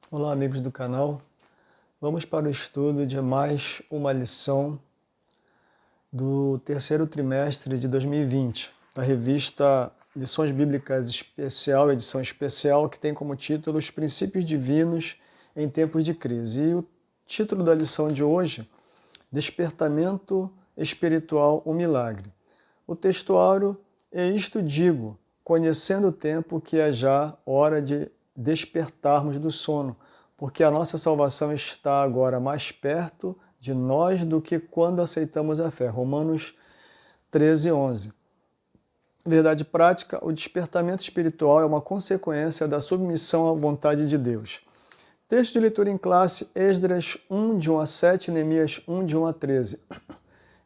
Olá, amigos do canal. Vamos para o estudo de mais uma lição do terceiro trimestre de 2020, da revista Lições Bíblicas Especial, edição especial, que tem como título Os Princípios Divinos em Tempos de Crise. E o título da lição de hoje, Despertamento Espiritual, um Milagre. O textuário é isto digo, conhecendo o tempo que é já hora de despertarmos do sono, porque a nossa salvação está agora mais perto de nós do que quando aceitamos a fé. Romanos 13, 11. Verdade prática, o despertamento espiritual é uma consequência da submissão à vontade de Deus. Texto de leitura em classe, Esdras 1, de 1 a 7, Neemias 1, de 1 a 13.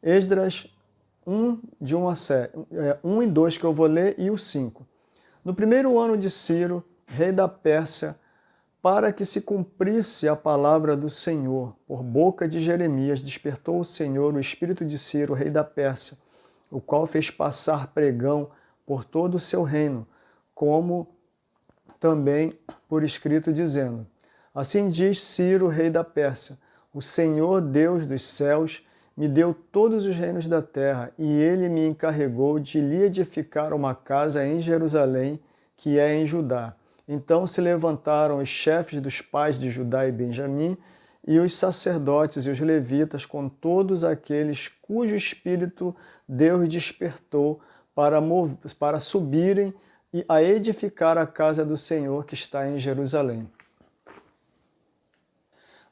Esdras 1, de 1 a 7, 1 e 2 que eu vou ler e o 5. No primeiro ano de Ciro, rei da Pérsia, para que se cumprisse a palavra do Senhor, por boca de Jeremias, despertou o Senhor o espírito de Ciro, rei da Pérsia, o qual fez passar pregão por todo o seu reino, como também por escrito, dizendo: Assim diz Ciro, rei da Pérsia, o Senhor Deus dos céus me deu todos os reinos da terra, e ele me encarregou de lhe edificar uma casa em Jerusalém, que é em Judá. Então se levantaram os chefes dos pais de Judá e Benjamim, e os sacerdotes e os levitas, com todos aqueles cujo espírito Deus despertou para subirem e a edificar a casa do Senhor que está em Jerusalém.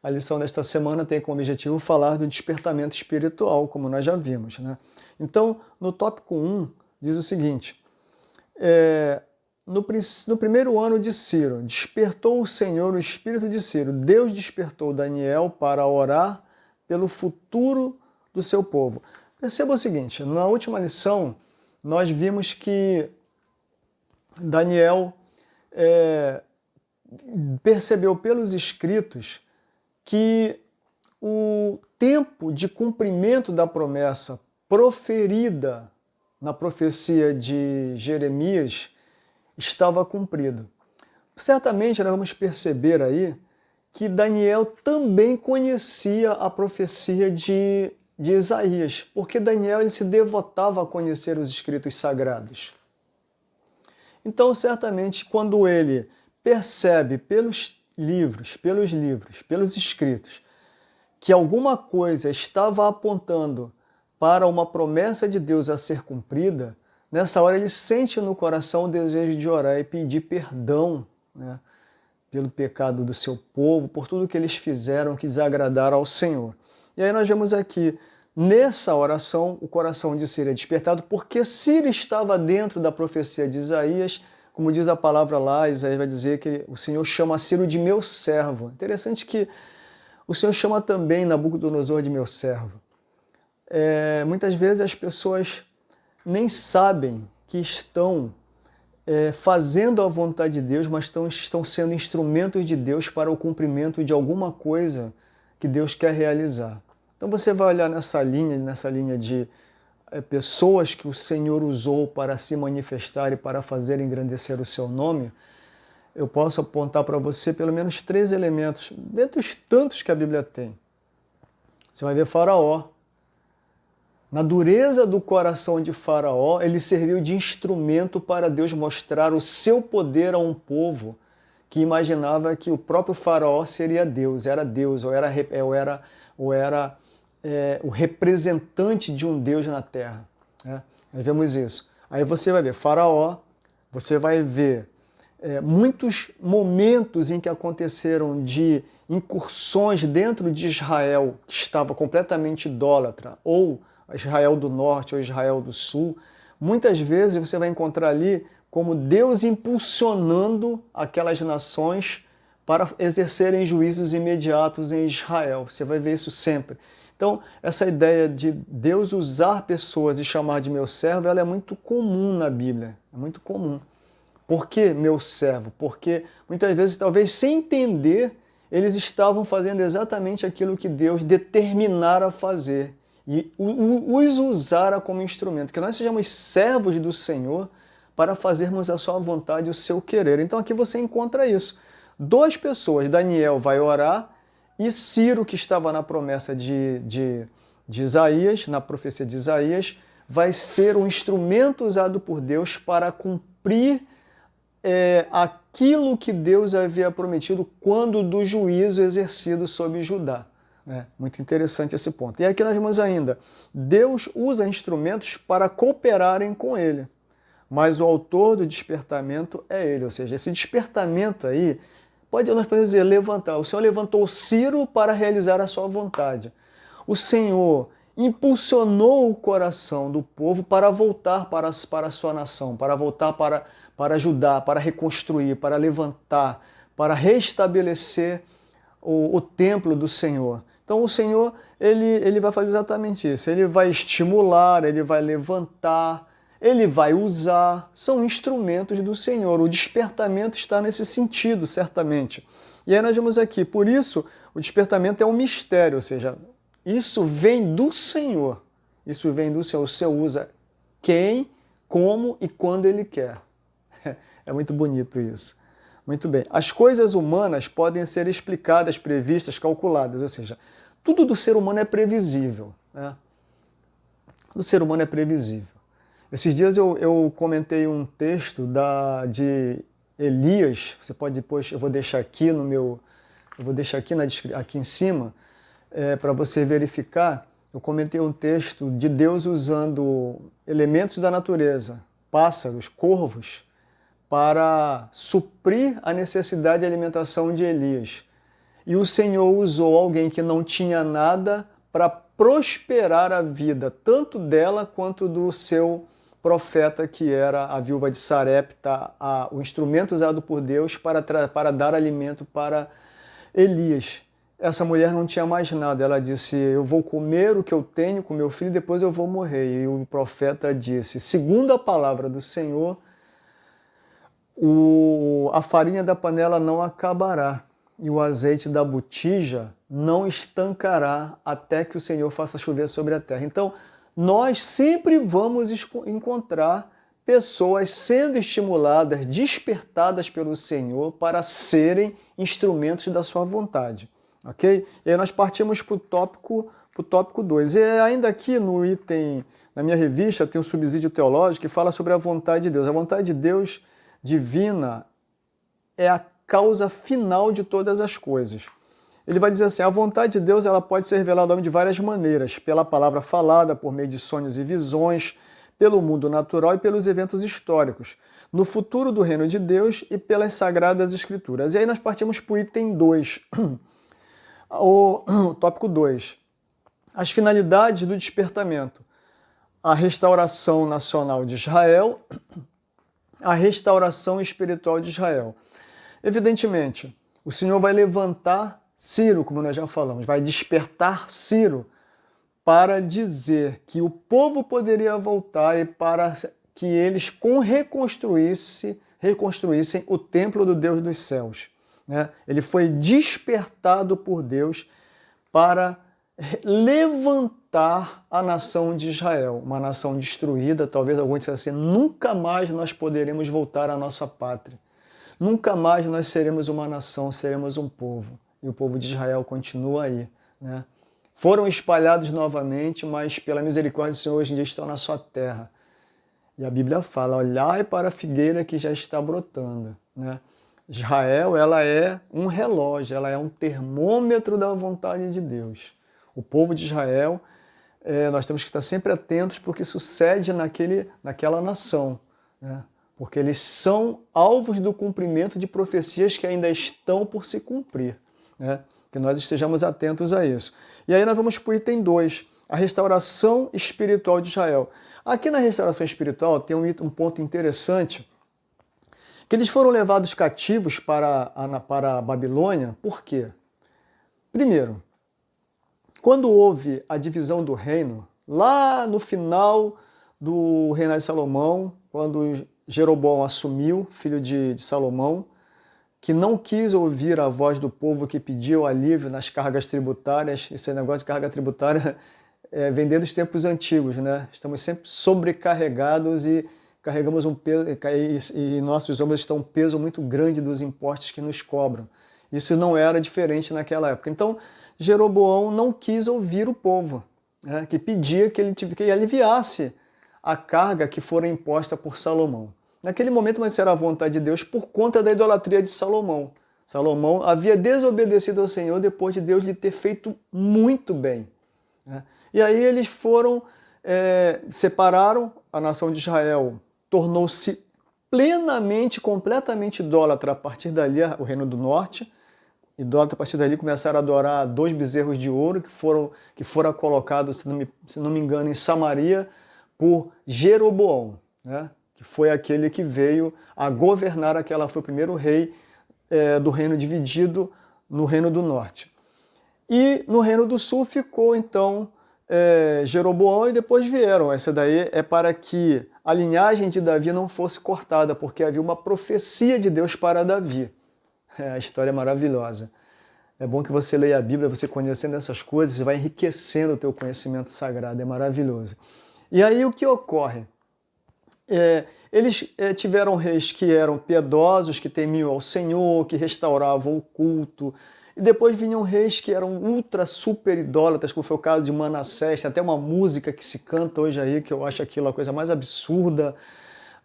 A lição desta semana tem como objetivo falar do despertamento espiritual, como nós já vimos, né? Então, no tópico 1, diz o seguinte: no primeiro ano de Ciro, despertou o Senhor o espírito de Ciro. Deus despertou Daniel para orar pelo futuro do seu povo. Perceba o seguinte, na última lição, nós vimos que Daniel percebeu pelos escritos que o tempo de cumprimento da promessa proferida na profecia de Jeremias estava cumprido. Certamente nós vamos perceber aí que Daniel também conhecia a profecia de Isaías, porque Daniel ele se devotava a conhecer os escritos sagrados. Então, certamente, quando ele percebe pelos livros, pelos escritos, que alguma coisa estava apontando para uma promessa de Deus a ser cumprida, nessa hora ele sente no coração o desejo de orar e pedir perdão, né, pelo pecado do seu povo, por tudo que eles fizeram que desagradaram ao Senhor. E aí nós vemos aqui, nessa oração, o coração de Ciro é despertado, porque Ciro estava dentro da profecia de Isaías. Como diz a palavra lá, Isaías vai dizer que o Senhor chama Ciro de meu servo. Interessante que o Senhor chama também Nabucodonosor de meu servo. Muitas vezes as pessoas nem sabem que estão fazendo a vontade de Deus, mas estão sendo instrumentos de Deus para o cumprimento de alguma coisa que Deus quer realizar. Então você vai olhar nessa linha de pessoas que o Senhor usou para se manifestar e para fazer engrandecer o seu nome. Eu posso apontar para você pelo menos 3 elementos, dentre os tantos que a Bíblia tem. Você vai ver Faraó. Na dureza do coração de Faraó, ele serviu de instrumento para Deus mostrar o seu poder a um povo que imaginava que o próprio Faraó seria Deus, ou era o representante de um Deus na terra. Né? Nós vemos isso. Aí você vai ver Faraó, você vai ver muitos momentos em que aconteceram de incursões dentro de Israel, que estava completamente idólatra, ou Israel do Norte ou Israel do Sul. Muitas vezes você vai encontrar ali como Deus impulsionando aquelas nações para exercerem juízos imediatos em Israel. Você vai ver isso sempre. Então, essa ideia de Deus usar pessoas e chamar de meu servo, ela é muito comum na Bíblia. É muito comum. Por que meu servo? Porque muitas vezes, talvez sem entender, eles estavam fazendo exatamente aquilo que Deus determinara fazer e os usara como instrumento. Que nós sejamos servos do Senhor para fazermos a sua vontade e o seu querer. Então aqui você encontra isso. duas pessoas, Daniel vai orar e Ciro, que estava na promessa de Isaías, na profecia de Isaías, vai ser um instrumento usado por Deus para cumprir aquilo que Deus havia prometido quando do juízo exercido sobre Judá. Muito interessante esse ponto. E aqui nós vemos ainda, Deus usa instrumentos para cooperarem com ele, mas o autor do despertamento é ele, ou seja, esse despertamento aí, nós podemos dizer, levantar. O Senhor levantou Ciro para realizar a sua vontade. O Senhor impulsionou o coração do povo para voltar para a sua nação, para voltar para ajudar, para reconstruir, para levantar, para restabelecer o templo do Senhor. Então o Senhor, ele vai fazer exatamente isso. Ele vai estimular, ele vai levantar, ele vai usar. São instrumentos do Senhor. O despertamento está nesse sentido, certamente. E aí nós vemos aqui, por isso, o despertamento é um mistério, ou seja, isso vem do Senhor. Isso vem do Senhor. O Senhor usa quem, como e quando Ele quer. É muito bonito isso. Muito bem. As coisas humanas podem ser explicadas, previstas, calculadas, ou seja, tudo do ser humano é previsível. Tudo do ser humano é previsível. Esses dias eu comentei um texto de Elias, você pode depois, eu vou deixar aqui aqui em cima, para você verificar. Eu comentei um texto de Deus usando elementos da natureza, pássaros, corvos, para suprir a necessidade de alimentação de Elias. E o Senhor usou alguém que não tinha nada para prosperar a vida, tanto dela quanto do seu profeta, que era a viúva de Sarepta, o instrumento usado por Deus para dar alimento para Elias. Essa mulher não tinha mais nada. Ela disse, eu vou comer o que eu tenho com meu filho, depois eu vou morrer. E o profeta disse, segundo a palavra do Senhor, a farinha da panela não acabará e o azeite da botija não estancará até que o Senhor faça chover sobre a terra. Então, nós sempre vamos encontrar pessoas sendo estimuladas, despertadas pelo Senhor para serem instrumentos da sua vontade. Ok? E aí nós partimos para o tópico 2. E ainda aqui no item, na minha revista, tem um subsídio teológico que fala sobre a vontade de Deus. A vontade de Deus divina é a causa final de todas as coisas. Ele vai dizer assim, a vontade de Deus ela pode ser revelada ao homem de várias maneiras, pela palavra falada, por meio de sonhos e visões, pelo mundo natural e pelos eventos históricos, no futuro do reino de Deus e pelas sagradas escrituras. E aí nós partimos para o item 2, o tópico 2, as finalidades do despertamento, a restauração nacional de Israel, a restauração espiritual de Israel. Evidentemente, o Senhor vai levantar Ciro, como nós já falamos, vai despertar Ciro para dizer que o povo poderia voltar e para que eles reconstruíssem o templo do Deus dos céus. Ele foi despertado por Deus para levantar a nação de Israel, uma nação destruída, talvez alguns dissessem assim, nunca mais nós poderemos voltar à nossa pátria. Nunca mais nós seremos uma nação, seremos um povo. E o povo de Israel continua aí. Foram espalhados novamente, mas pela misericórdia do Senhor hoje em dia estão na sua terra. E a Bíblia fala, olhai para a figueira que já está brotando. Israel, ela é um relógio, ela é um termômetro da vontade de Deus. O povo de Israel, nós temos que estar sempre atentos porque sucede naquela nação, porque eles são alvos do cumprimento de profecias que ainda estão por se cumprir, que nós estejamos atentos a isso. E aí nós vamos para o item 2, a restauração espiritual de Israel. Aqui na restauração espiritual tem um ponto interessante, que eles foram levados cativos para a Babilônia, por quê? Primeiro, quando houve a divisão do reino, lá no final do reinado de Salomão, quando Jeroboão assumiu, filho de Salomão, que não quis ouvir a voz do povo que pediu alívio nas cargas tributárias. Esse negócio de carga tributária vem desde os tempos antigos, Estamos sempre sobrecarregados e carregamos um peso, e nossos ombros estão um peso muito grande dos impostos que nos cobram. Isso não era diferente naquela época. Então, Jeroboão não quis ouvir o povo, né, que pedia que ele aliviasse a carga que fora imposta por Salomão. Naquele momento, mas era a vontade de Deus por conta da idolatria de Salomão. Salomão havia desobedecido ao Senhor depois de Deus lhe ter feito muito bem, né? E aí eles separaram a nação de Israel, tornou-se plenamente, completamente idólatra a partir dali, o Reino do Norte. Idólatra, a partir dali, começaram a adorar 2 bezerros de ouro que foram colocados, se não me engano, em Samaria por Jeroboão, né? Que foi aquele que veio a governar foi o primeiro rei do reino dividido no Reino do Norte. E no Reino do Sul ficou, então, Jeroboão, e depois vieram. Essa daí é para que a linhagem de Davi não fosse cortada, porque havia uma profecia de Deus para Davi. A história é maravilhosa. É bom que você leia a Bíblia, você conhecendo essas coisas, você vai enriquecendo o teu conhecimento sagrado, é maravilhoso. E aí o que ocorre? Eles tiveram reis que eram piedosos, que temiam ao Senhor, que restauravam o culto. E depois vinham reis que eram ultra super idólatras, como foi o caso de Manassés. Tem até uma música que se canta hoje aí, que eu acho aquilo a coisa mais absurda.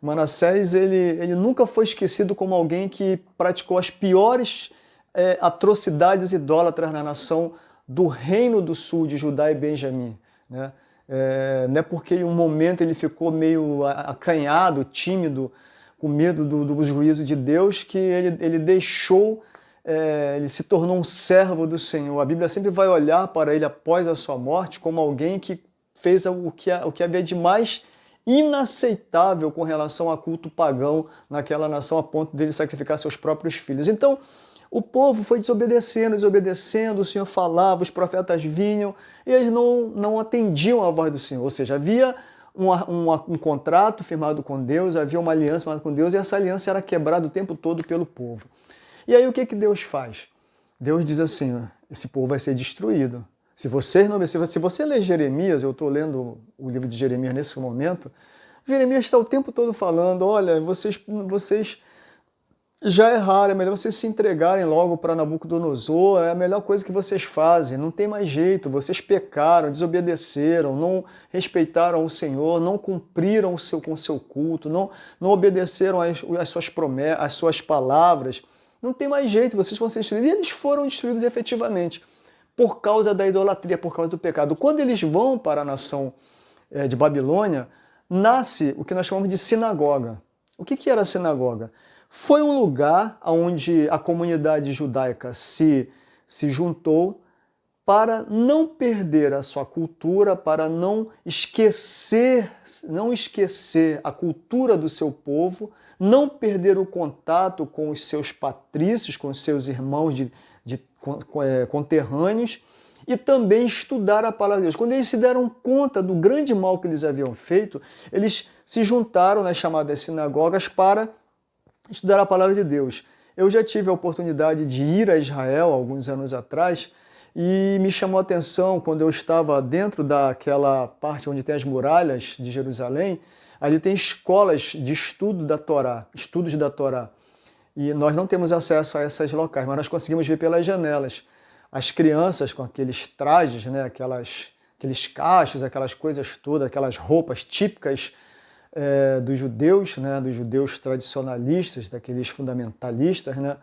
Manassés, ele nunca foi esquecido como alguém que praticou as piores atrocidades idólatras na nação do Reino do Sul, de Judá e Benjamim, né? Não é porque em um momento ele ficou meio acanhado, tímido, com medo do juízo de Deus, que ele deixou, ele se tornou um servo do Senhor. A Bíblia sempre vai olhar para ele após a sua morte como alguém que fez o que havia de mais inaceitável com relação a culto pagão naquela nação, a ponto dele sacrificar seus próprios filhos. Então, o povo foi desobedecendo, o Senhor falava, os profetas vinham, e eles não atendiam à voz do Senhor. Ou seja, havia um contrato firmado com Deus, havia uma aliança firmada com Deus, e essa aliança era quebrada o tempo todo pelo povo. E aí o que Deus faz? Deus diz assim, esse povo vai ser destruído. Se você ler Jeremias, eu estou lendo o livro de Jeremias nesse momento, Jeremias está o tempo todo falando, olha, vocês já erraram, é melhor vocês se entregarem logo para Nabucodonosor, é a melhor coisa que vocês fazem, não tem mais jeito, vocês pecaram, desobedeceram, não respeitaram o Senhor, não cumpriram com o seu culto, não obedeceram às suas promessas, às suas palavras, não tem mais jeito, vocês vão ser destruídos. E eles foram destruídos efetivamente, por causa da idolatria, por causa do pecado. Quando eles vão para a nação de Babilônia, nasce o que nós chamamos de sinagoga. O que era a sinagoga? Foi um lugar onde a comunidade judaica se juntou para não perder a sua cultura, para não esquecer a cultura do seu povo, não perder o contato com os seus patrícios, com os seus irmãos conterrâneos, e também estudar a palavra de Deus. Quando eles se deram conta do grande mal que eles haviam feito, eles se juntaram nas chamadas sinagogas para estudar a palavra de Deus. Eu já tive a oportunidade de ir a Israel alguns anos atrás e me chamou a atenção quando eu estava dentro daquela parte onde tem as muralhas de Jerusalém, ali tem escolas de estudos da Torá. E nós não temos acesso a esses locais, mas nós conseguimos ver pelas janelas as crianças com aqueles trajes, né, aqueles cachos, aquelas coisas todas, aquelas roupas típicas dos judeus, né, dos judeus tradicionalistas, daqueles fundamentalistas, né,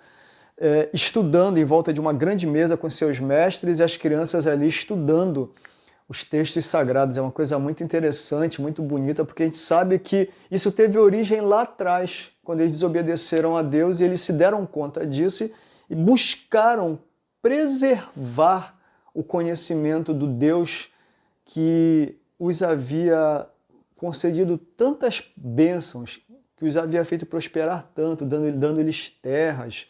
estudando em volta de uma grande mesa com seus mestres e as crianças ali estudando os textos sagrados. É uma coisa muito interessante, muito bonita, porque a gente sabe que isso teve origem lá atrás, quando eles desobedeceram a Deus e eles se deram conta disso e buscaram preservar o conhecimento do Deus que os havia concedido tantas bênçãos, que os havia feito prosperar tanto, dando-lhes terras,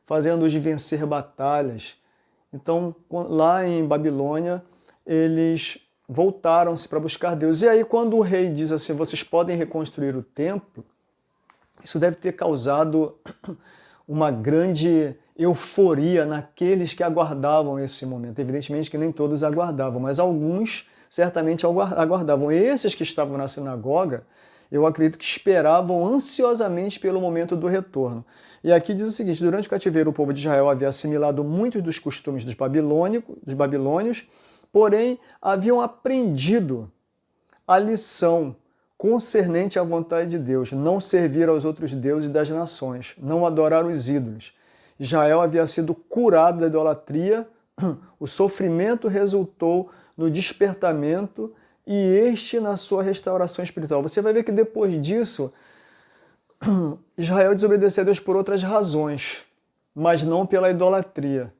fazendo-os vencer batalhas. Então, lá em Babilônia, eles voltaram-se para buscar Deus. E aí, quando o rei diz assim, vocês podem reconstruir o templo, isso deve ter causado uma grande euforia naqueles que aguardavam esse momento. Evidentemente que nem todos aguardavam, mas alguns certamente aguardavam. E esses que estavam na sinagoga, eu acredito que esperavam ansiosamente pelo momento do retorno. E aqui diz o seguinte: durante o cativeiro, o povo de Israel havia assimilado muitos dos costumes dos babilônios, porém haviam aprendido a lição concernente à vontade de Deus, não servir aos outros deuses das nações, não adorar os ídolos. Israel havia sido curado da idolatria, o sofrimento resultou no despertamento e este na sua restauração espiritual. Você vai ver que depois disso, Israel desobedeceu a Deus por outras razões, mas não pela idolatria.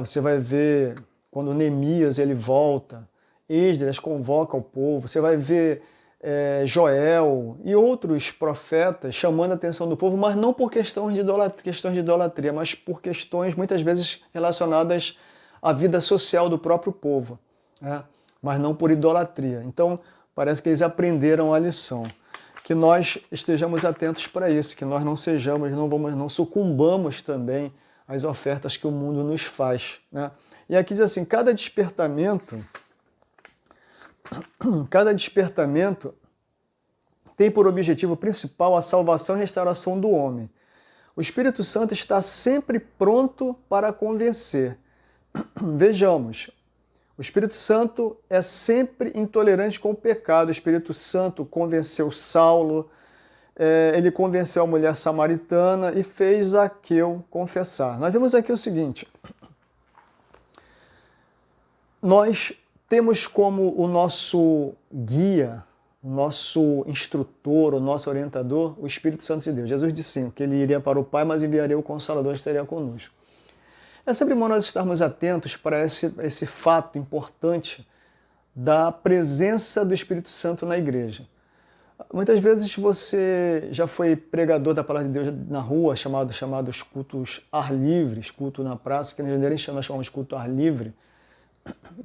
Você vai ver quando Neemias ele volta, Esdras convoca o povo, você vai ver Joel e outros profetas chamando a atenção do povo, mas não por questões de idolatria, mas por questões muitas vezes relacionadas à vida social do próprio povo, mas não por idolatria. Então, parece que eles aprenderam a lição. Que nós estejamos atentos para isso, que nós não sucumbamos também às ofertas que o mundo nos faz. E aqui diz assim, cada despertamento tem por objetivo principal a salvação e restauração do homem. O Espírito Santo está sempre pronto para convencer. Vejamos, o Espírito Santo é sempre intolerante com o pecado. O Espírito Santo convenceu Saulo, ele convenceu a mulher samaritana e fez Zaqueu confessar. Nós vemos aqui o seguinte, nós temos como o nosso guia, o nosso instrutor, o nosso orientador, o Espírito Santo de Deus. Jesus disse sim, que ele iria para o Pai, mas enviaria o Consolador que estaria conosco. É sempre bom nós estarmos atentos para esse fato importante da presença do Espírito Santo na igreja. Muitas vezes você já foi pregador da palavra de Deus na rua, chamados cultos ar livres, culto na praça, que nós chamamos de culto ar livre.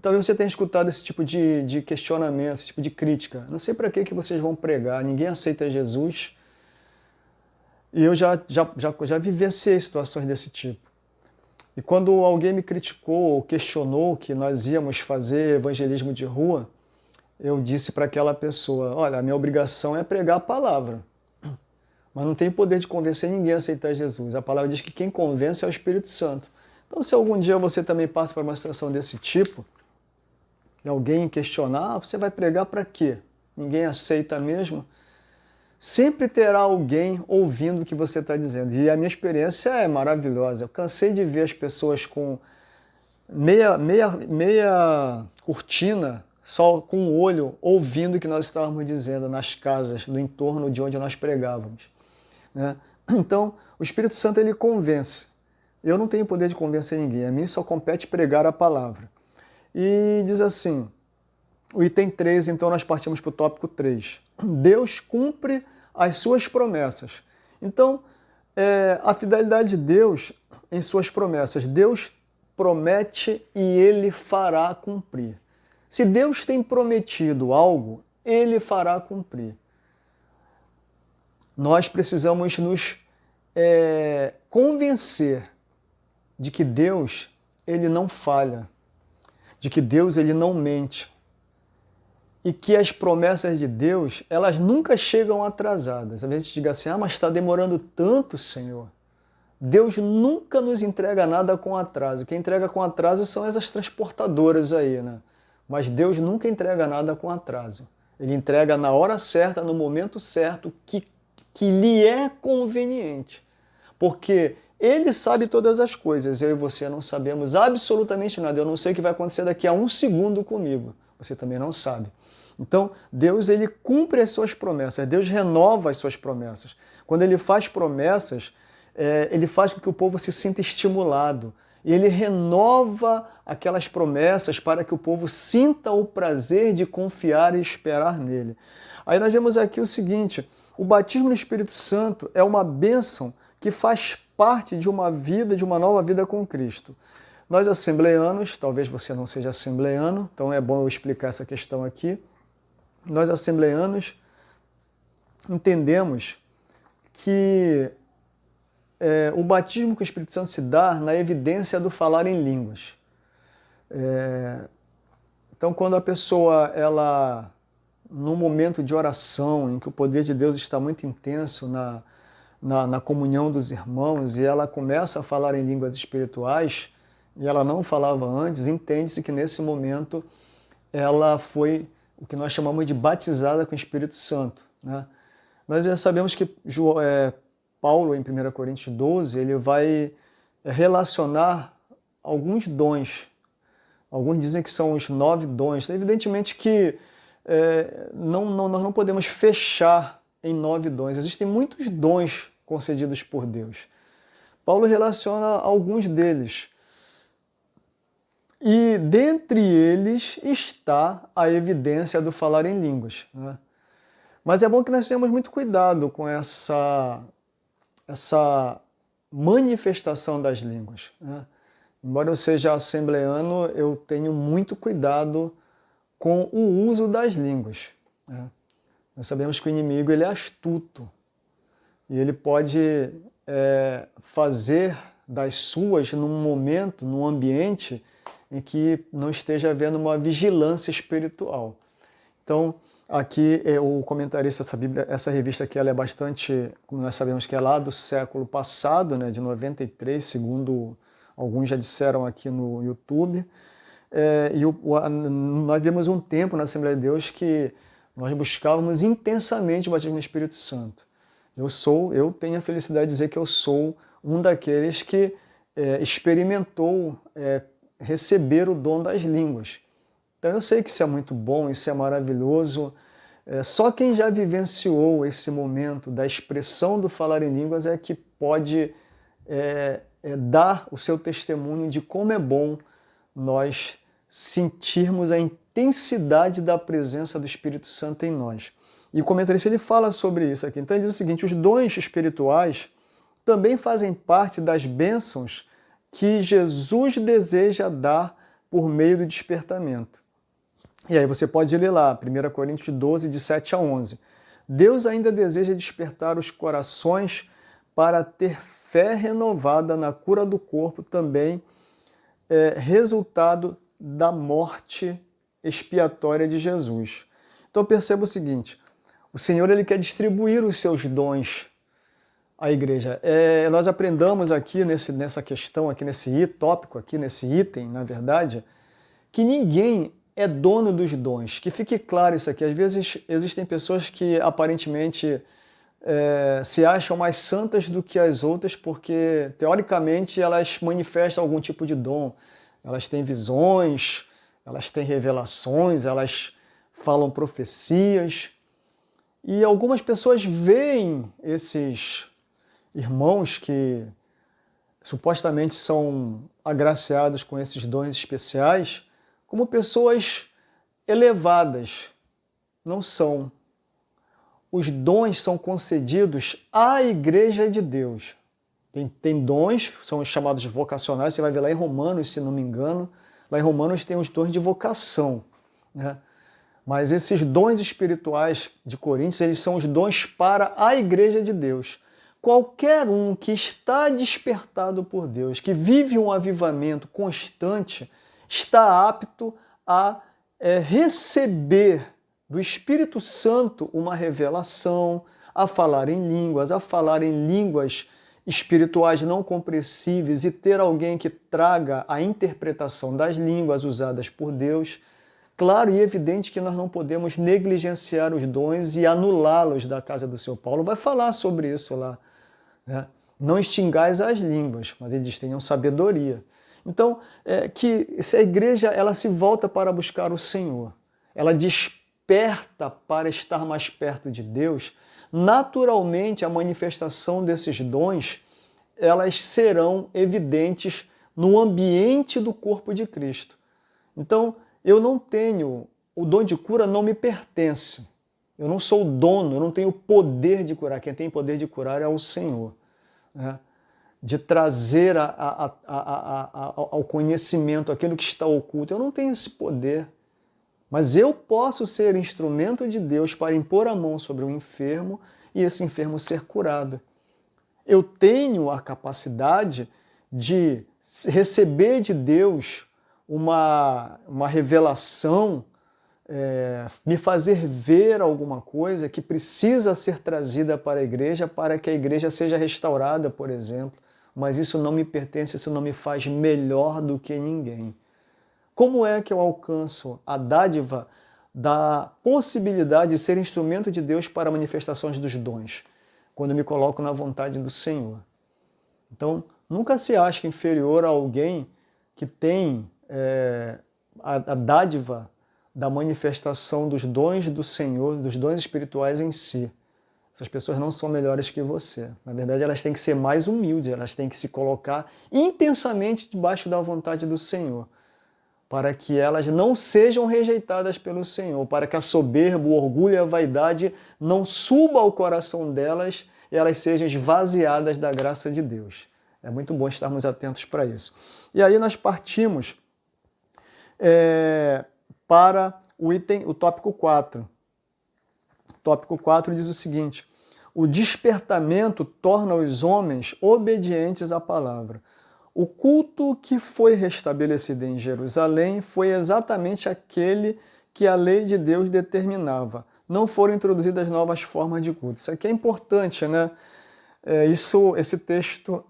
Talvez você tenha escutado esse tipo de questionamento, esse tipo de crítica. Não sei para que vocês vão pregar, ninguém aceita Jesus. E eu já vivenciei situações desse tipo. E quando alguém me criticou ou questionou que nós íamos fazer evangelismo de rua, eu disse para aquela pessoa, olha, a minha obrigação é pregar a palavra, mas não tenho poder de convencer ninguém a aceitar Jesus. A palavra diz que quem convence é o Espírito Santo. Então, se algum dia você também passa por uma situação desse tipo, e alguém questionar, você vai pregar para quê? Ninguém aceita mesmo? Sempre terá alguém ouvindo o que você está dizendo. E a minha experiência é maravilhosa. Eu cansei de ver as pessoas com meia cortina, só com o olho, ouvindo o que nós estávamos dizendo nas casas, no entorno de onde nós pregávamos. Então, o Espírito Santo ele convence. Eu não tenho poder de convencer ninguém. A mim só compete pregar a palavra. E diz assim, o item 3, então nós partimos para o tópico 3. Deus cumpre as suas promessas. Então, a fidelidade de Deus em suas promessas. Deus promete e Ele fará cumprir. Se Deus tem prometido algo, Ele fará cumprir. Nós precisamos nos convencer de que Deus ele não falha, de que Deus ele não mente e que as promessas de Deus elas nunca chegam atrasadas. Às vezes a gente diga assim, mas está demorando tanto, Senhor. Deus nunca nos entrega nada com atraso. Quem entrega com atraso são essas transportadoras aí, né? Mas Deus nunca entrega nada com atraso. Ele entrega na hora certa, no momento certo, que lhe é conveniente. Porque Ele sabe todas as coisas, eu e você não sabemos absolutamente nada. Eu não sei o que vai acontecer daqui a 1 segundo comigo. Você também não sabe. Então, Deus ele cumpre as suas promessas, Deus renova as suas promessas. Quando Ele faz promessas, Ele faz com que o povo se sinta estimulado. E Ele renova aquelas promessas para que o povo sinta o prazer de confiar e esperar nele. Aí nós vemos aqui o seguinte, o batismo no Espírito Santo é uma bênção que faz parte de uma vida, de uma nova vida com Cristo. Nós assembleanos, talvez você não seja assembleano, então é bom eu explicar essa questão aqui. Nós assembleanos entendemos que o batismo com o Espírito Santo se dá na evidência do falar em línguas. Então, quando a pessoa, ela num momento de oração, em que o poder de Deus está muito intenso na comunhão dos irmãos, e ela começa a falar em línguas espirituais, e ela não falava antes, entende-se que nesse momento ela foi o que nós chamamos de batizada com o Espírito Santo, né? Nós já sabemos que Paulo, em 1 Coríntios 12, ele vai relacionar alguns dons. Alguns dizem que são os 9 dons. Evidentemente que nós não podemos fechar em 9 dons. Existem muitos dons concedidos por Deus. Paulo relaciona alguns deles. E dentre eles está a evidência do falar em línguas, né? Mas é bom que nós tenhamos muito cuidado com essa manifestação das línguas, né? Embora eu seja assembleano, eu tenho muito cuidado com o uso das línguas, né? Nós sabemos que o inimigo ele é astuto e ele pode fazer das suas num momento, num ambiente em que não esteja havendo uma vigilância espiritual. Então, aqui o comentarista dessa Bíblia, essa revista aqui, ela é bastante, como nós sabemos que é lá do século passado, né, de 93, segundo alguns já disseram aqui no YouTube. Nós vivemos um tempo na Assembleia de Deus que nós buscávamos intensamente o batismo no Espírito Santo. Eu tenho a felicidade de dizer que eu sou um daqueles que experimentou receber o dom das línguas. Então eu sei que isso é muito bom, isso é maravilhoso. Só quem já vivenciou esse momento da expressão do falar em línguas é que pode dar o seu testemunho de como é bom nós sentirmos a intensidade da presença do Espírito Santo em nós. E o comentarista ele fala sobre isso aqui. Então ele diz o seguinte: os dons espirituais também fazem parte das bênçãos que Jesus deseja dar por meio do despertamento. E aí você pode ler lá, 1 Coríntios 12, de 7 a 11. Deus ainda deseja despertar os corações para ter fé renovada na cura do corpo, também resultado da morte expiatória de Jesus. Então perceba o seguinte: o Senhor ele quer distribuir os seus dons à igreja. Nós aprendamos aqui nessa questão, aqui nesse tópico, aqui nesse item, na verdade, que ninguém é dono dos dons. Que fique claro isso aqui. Às vezes existem pessoas que aparentemente se acham mais santas do que as outras porque, teoricamente, elas manifestam algum tipo de dom. Elas têm visões, elas têm revelações, elas falam profecias. E algumas pessoas veem esses irmãos que supostamente são agraciados com esses dons especiais como pessoas elevadas. Não são. Os dons são concedidos à Igreja de Deus. Tem dons, são os chamados vocacionais, você vai ver lá em Romanos, se não me engano, lá em Romanos tem os dons de vocação, né? Mas esses dons espirituais de Coríntios, eles são os dons para a Igreja de Deus. Qualquer um que está despertado por Deus, que vive um avivamento constante, está apto a receber do Espírito Santo uma revelação, a falar em línguas espirituais não compreensíveis e ter alguém que traga a interpretação das línguas usadas por Deus. Claro e evidente que nós não podemos negligenciar os dons e anulá-los da casa do seu Paulo. Vai falar sobre isso lá, né? Não extingais as línguas, mas ele diz: tenham sabedoria. Então, que se a igreja ela se volta para buscar o Senhor, ela desperta para estar mais perto de Deus, naturalmente a manifestação desses dons, elas serão evidentes no ambiente do corpo de Cristo. Então, eu não tenho, o dom de cura não me pertence. Eu não sou o dono, eu não tenho o poder de curar. Quem tem poder de curar é o Senhor, né? De trazer ao conhecimento aquilo que está oculto. Eu não tenho esse poder. Mas eu posso ser instrumento de Deus para impor a mão sobre um enfermo e esse enfermo ser curado. Eu tenho a capacidade de receber de Deus uma revelação me fazer ver alguma coisa que precisa ser trazida para a igreja para que a igreja seja restaurada, por exemplo. Mas isso não me pertence, isso não me faz melhor do que ninguém. Como é que eu alcanço a dádiva da possibilidade de ser instrumento de Deus para manifestações dos dons? Quando eu me coloco na vontade do Senhor. Então, nunca se ache inferior a alguém que tem a dádiva da manifestação dos dons do Senhor, dos dons espirituais em si. Essas pessoas não são melhores que você. Na verdade, elas têm que ser mais humildes, elas têm que se colocar intensamente debaixo da vontade do Senhor, para que elas não sejam rejeitadas pelo Senhor, para que a soberba, o orgulho e a vaidade não suba ao coração delas e elas sejam esvaziadas da graça de Deus. É muito bom estarmos atentos para isso. E aí nós partimos para o tópico 4. O tópico 4 diz o seguinte: o despertamento torna os homens obedientes à palavra. O culto que foi restabelecido em Jerusalém foi exatamente aquele que a lei de Deus determinava. Não foram introduzidas novas formas de culto. Isso aqui é importante, né? Esse texto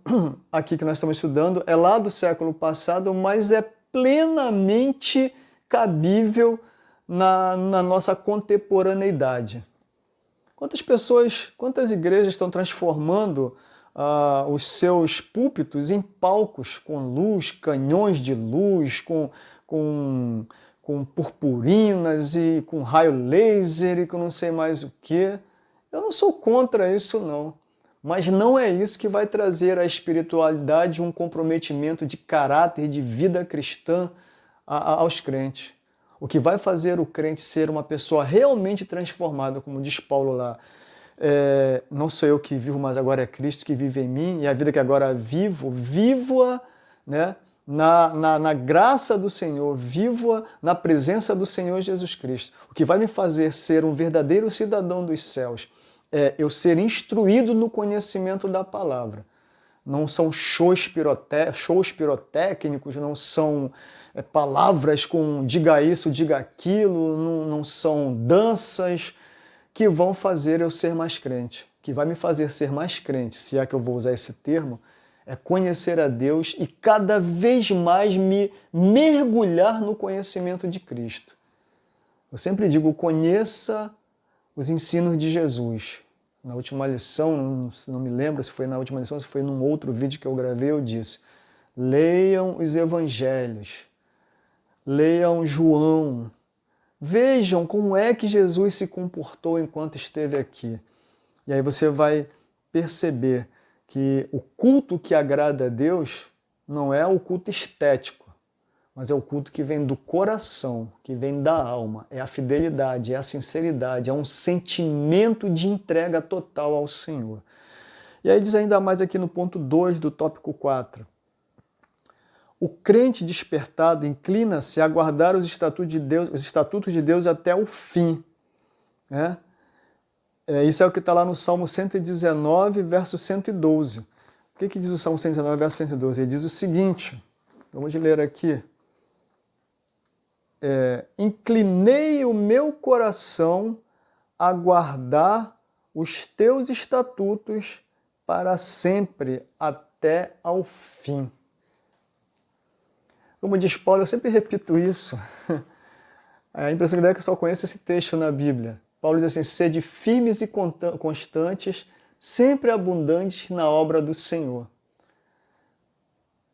aqui que nós estamos estudando é lá do século passado, mas é plenamente cabível na nossa contemporaneidade. Quantas igrejas estão transformando os seus púlpitos em palcos com luz, canhões de luz, com purpurinas e com raio laser e com não sei mais o que? Eu não sou contra isso, não. Mas não é isso que vai trazer à espiritualidade um comprometimento de caráter, de vida cristã aos crentes. O que vai fazer o crente ser uma pessoa realmente transformada, como diz Paulo lá, não sou eu que vivo, mas agora é Cristo que vive em mim, e a vida que agora vivo-a, né, na graça do Senhor, vivo-a na presença do Senhor Jesus Cristo. O que vai me fazer ser um verdadeiro cidadão dos céus é eu ser instruído no conhecimento da palavra. Não são shows pirotécnicos, não são palavras com diga isso, diga aquilo, não são danças que vão fazer eu ser mais crente. O que vai me fazer ser mais crente, se é que eu vou usar esse termo, é conhecer a Deus e cada vez mais me mergulhar no conhecimento de Cristo. Eu sempre digo, conheça os ensinos de Jesus. Na última lição, não me lembro se foi na última lição, se foi num outro vídeo que eu gravei, eu disse: leiam os evangelhos, leiam João, vejam como é que Jesus se comportou enquanto esteve aqui. E aí você vai perceber que o culto que agrada a Deus não é o culto estético, mas é o culto que vem do coração, que vem da alma, é a fidelidade, é a sinceridade, é um sentimento de entrega total ao Senhor. E aí diz ainda mais aqui no ponto 2 do tópico 4. O crente despertado inclina-se a guardar os estatutos de Deus até o fim. Né? Isso é o que está lá no Salmo 119, verso 112. O que diz o Salmo 119, verso 112? Ele diz o seguinte, vamos ler aqui. Inclinei o meu coração a guardar os teus estatutos para sempre, até ao fim. Como diz Paulo, eu sempre repito isso. A impressão que dá é que eu só conheço esse texto na Bíblia. Paulo diz assim: sede firmes e constantes, sempre abundantes na obra do Senhor.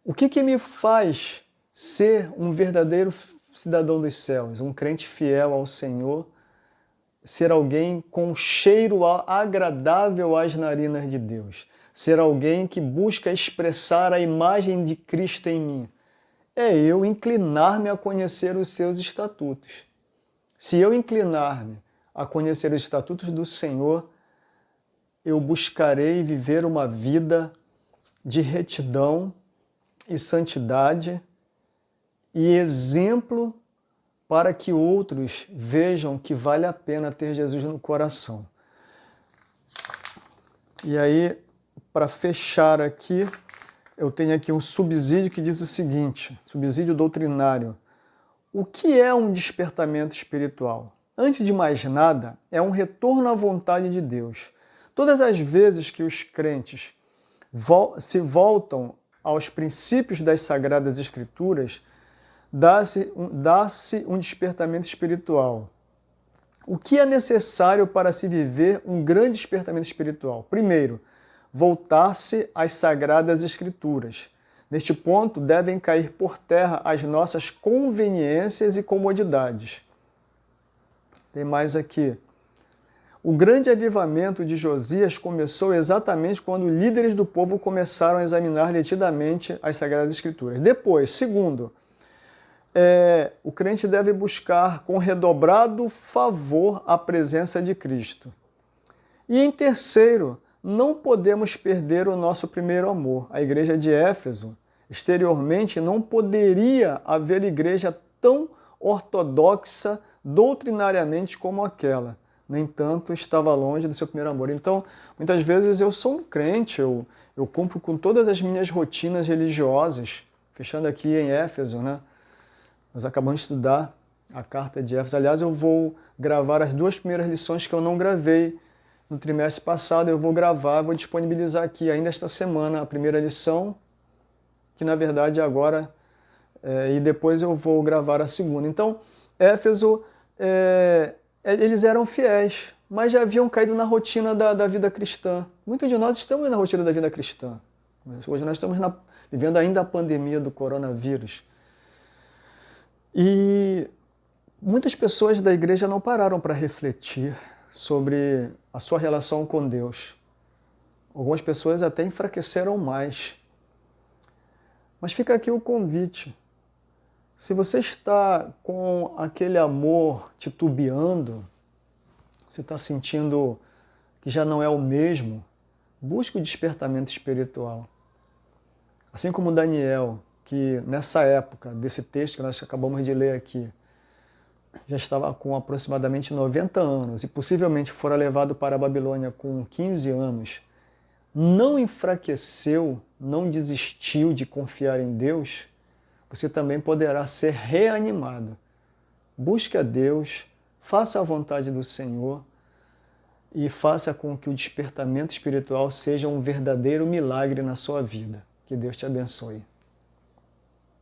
O que me faz ser um verdadeiro cidadão dos céus, um crente fiel ao Senhor, ser alguém com cheiro agradável às narinas de Deus, ser alguém que busca expressar a imagem de Cristo em mim? É eu inclinar-me a conhecer os seus estatutos. Se eu inclinar-me a conhecer os estatutos do Senhor, eu buscarei viver uma vida de retidão e santidade e exemplo para que outros vejam que vale a pena ter Jesus no coração. E aí, para fechar aqui, eu tenho aqui um subsídio que diz o seguinte, subsídio doutrinário: O que é um despertamento espiritual? Antes de mais nada, é um retorno à vontade de Deus. Todas as vezes que os crentes se voltam aos princípios das Sagradas Escrituras, dá-se um despertamento espiritual. O que é necessário para se viver um grande despertamento espiritual? Primeiro, voltar-se às Sagradas Escrituras. Neste ponto, devem cair por terra as nossas conveniências e comodidades. Tem mais aqui. O grande avivamento de Josias começou exatamente quando líderes do povo começaram a examinar detidamente as Sagradas Escrituras. Depois, segundo, o crente deve buscar com redobrado favor a presença de Cristo. E em terceiro, não podemos perder o nosso primeiro amor. A igreja de Éfeso, exteriormente, não poderia haver igreja tão ortodoxa doutrinariamente como aquela. No entanto, estava longe do seu primeiro amor. Então, muitas vezes eu sou um crente, eu cumpro com todas as minhas rotinas religiosas, fechando aqui em Éfeso, né? Nós acabamos de estudar a carta de Éfeso. Aliás, eu vou gravar as 2 primeiras lições que eu não gravei no trimestre passado. Eu vou gravar, vou disponibilizar aqui ainda esta semana a primeira lição, que na verdade agora, e depois eu vou gravar a segunda. Então, Éfeso, eles eram fiéis, mas já haviam caído na rotina da vida cristã. Muitos de nós estamos na rotina da vida cristã. Hoje nós estamos vivendo ainda a pandemia do coronavírus. E muitas pessoas da igreja não pararam para refletir sobre a sua relação com Deus. Algumas pessoas até enfraqueceram mais. Mas fica aqui o convite. Se você está com aquele amor titubeando, você está sentindo que já não é o mesmo, busque o despertamento espiritual. Assim como Daniel, que nessa época desse texto que nós acabamos de ler aqui, já estava com aproximadamente 90 anos e possivelmente fora levado para a Babilônia com 15 anos, não enfraqueceu, não desistiu de confiar em Deus, você também poderá ser reanimado. Busque a Deus, faça a vontade do Senhor e faça com que o despertamento espiritual seja um verdadeiro milagre na sua vida. Que Deus te abençoe.